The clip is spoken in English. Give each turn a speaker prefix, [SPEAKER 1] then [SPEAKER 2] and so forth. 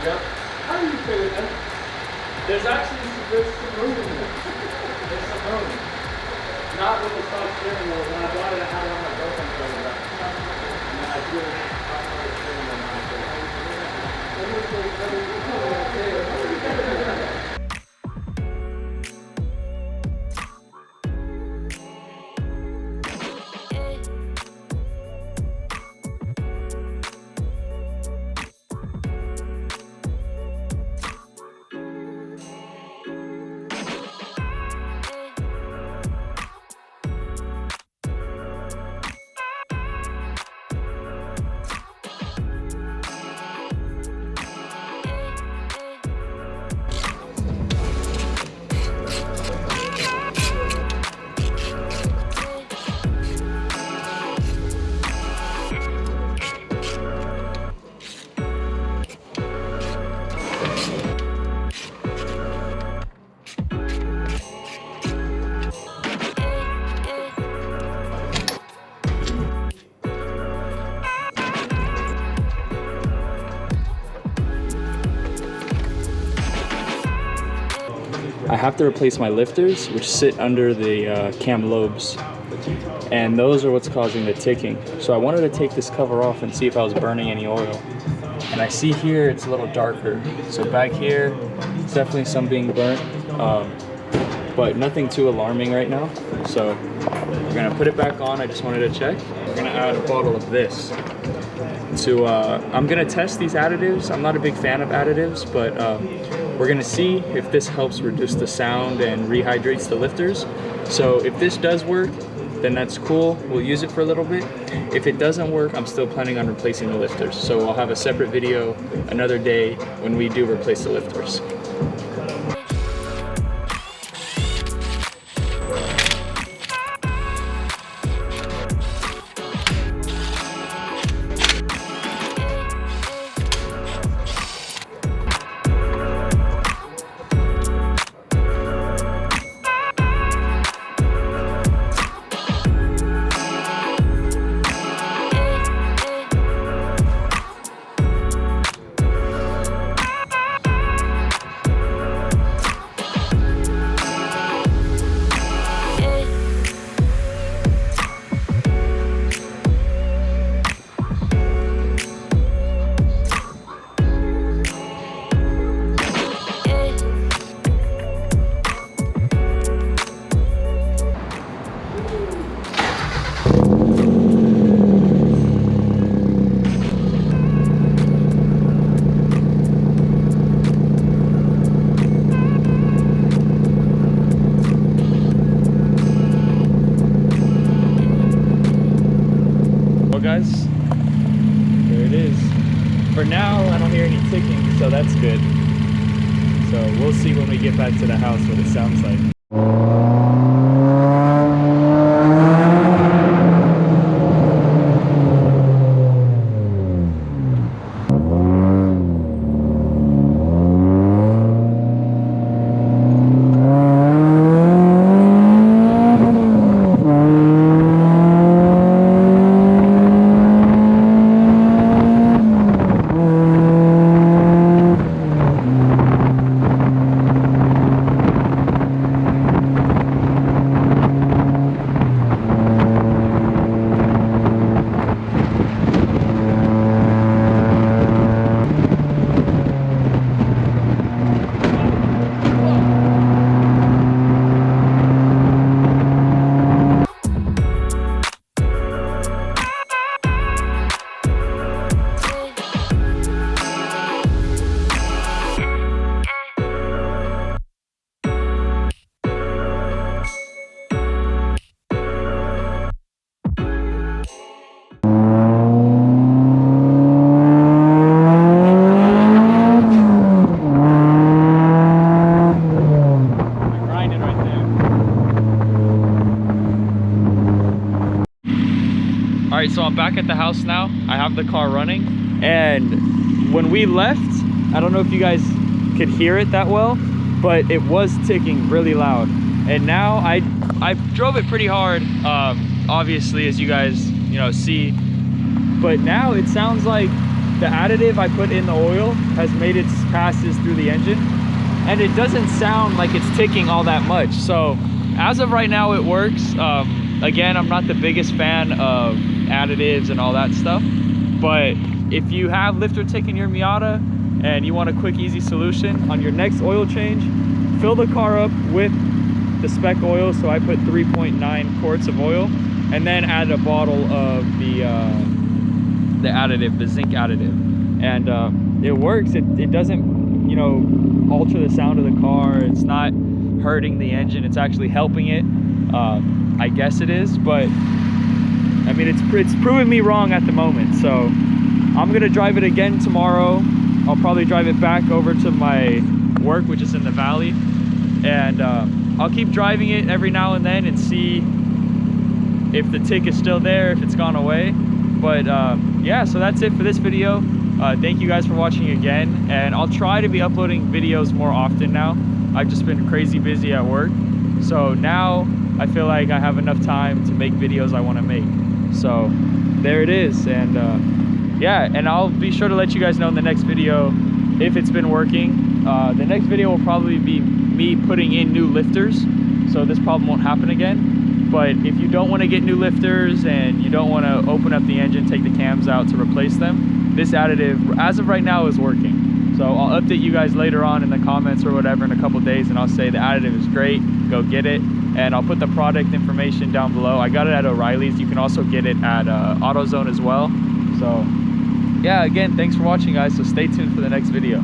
[SPEAKER 1] Yep. How do you fit in there? There's actually some room in there. There's some room. Not with the stock steering wheel. When I bought it, I had it on my girlfriend's shoulder. And then I threw it off my steering wheel. I have to replace my lifters, which sit under the cam lobes, and those are what's causing the ticking. So I wanted to take this cover off and see if I was burning any oil. And I see here it's a little darker. So back here, it's definitely some being burnt, but nothing too alarming right now. So we're gonna put it back on. I just wanted to check. We're gonna add a bottle of this. I'm gonna test these additives. I'm not a big fan of additives, but we're gonna see if this helps reduce the sound and rehydrates the lifters. So if this does work, then that's cool. We'll use it for a little bit. If it doesn't work, I'm still planning on replacing the lifters. So I'll have a separate video another day when we do replace the lifters. Guys, there it is. For now, I don't hear any ticking, so that's good. So we'll see when we get back to the house what it sounds like. Alright, so I'm back at the house now. I have the car running, and when we left, I don't know if you guys could hear it that well, but it was ticking really loud. And now I drove it pretty hard, obviously, as you guys see, but now it sounds like the additive I put in the oil has made its passes through the engine, and it doesn't sound like it's ticking all that much. So as of right now, it works. Again, I'm not the biggest fan of additives and all that stuff, but if you have lifter tick in your Miata and you want a quick, easy solution on your next oil change, fill the car up with the spec oil. So I put 3.9 quarts of oil, and then add a bottle of the additive, the zinc additive, and it works. It doesn't, you know, alter the sound of the car. It's not hurting the engine. It's actually helping it. I guess it is, but I mean, it's proving me wrong at the moment. So I'm gonna drive it again tomorrow. I'll probably drive it back over to my work, which is in the valley, and I'll keep driving it every now and then and see if the tick is still there, if it's gone away. But yeah, so that's it for this video. Thank you guys for watching again, and I'll try to be uploading videos more often now. I've just been crazy busy at work, so now I feel like I have enough time to make videos I want to make. So there it is, and yeah, and I'll be sure to let you guys know in the next video if it's been working. The next video will probably be me putting in new lifters, so this problem won't happen again. But if you don't want to get new lifters and you don't want to open up the engine, take the cams out to replace them, this additive, as of right now, is working. So I'll update you guys later on in the comments or whatever in a couple days, and I'll say the additive is great, go get it. And I'll put the product information down below. I got it at O'Reilly's. You can also get it at AutoZone as well. So yeah, again, thanks for watching, guys. So stay tuned for the next video.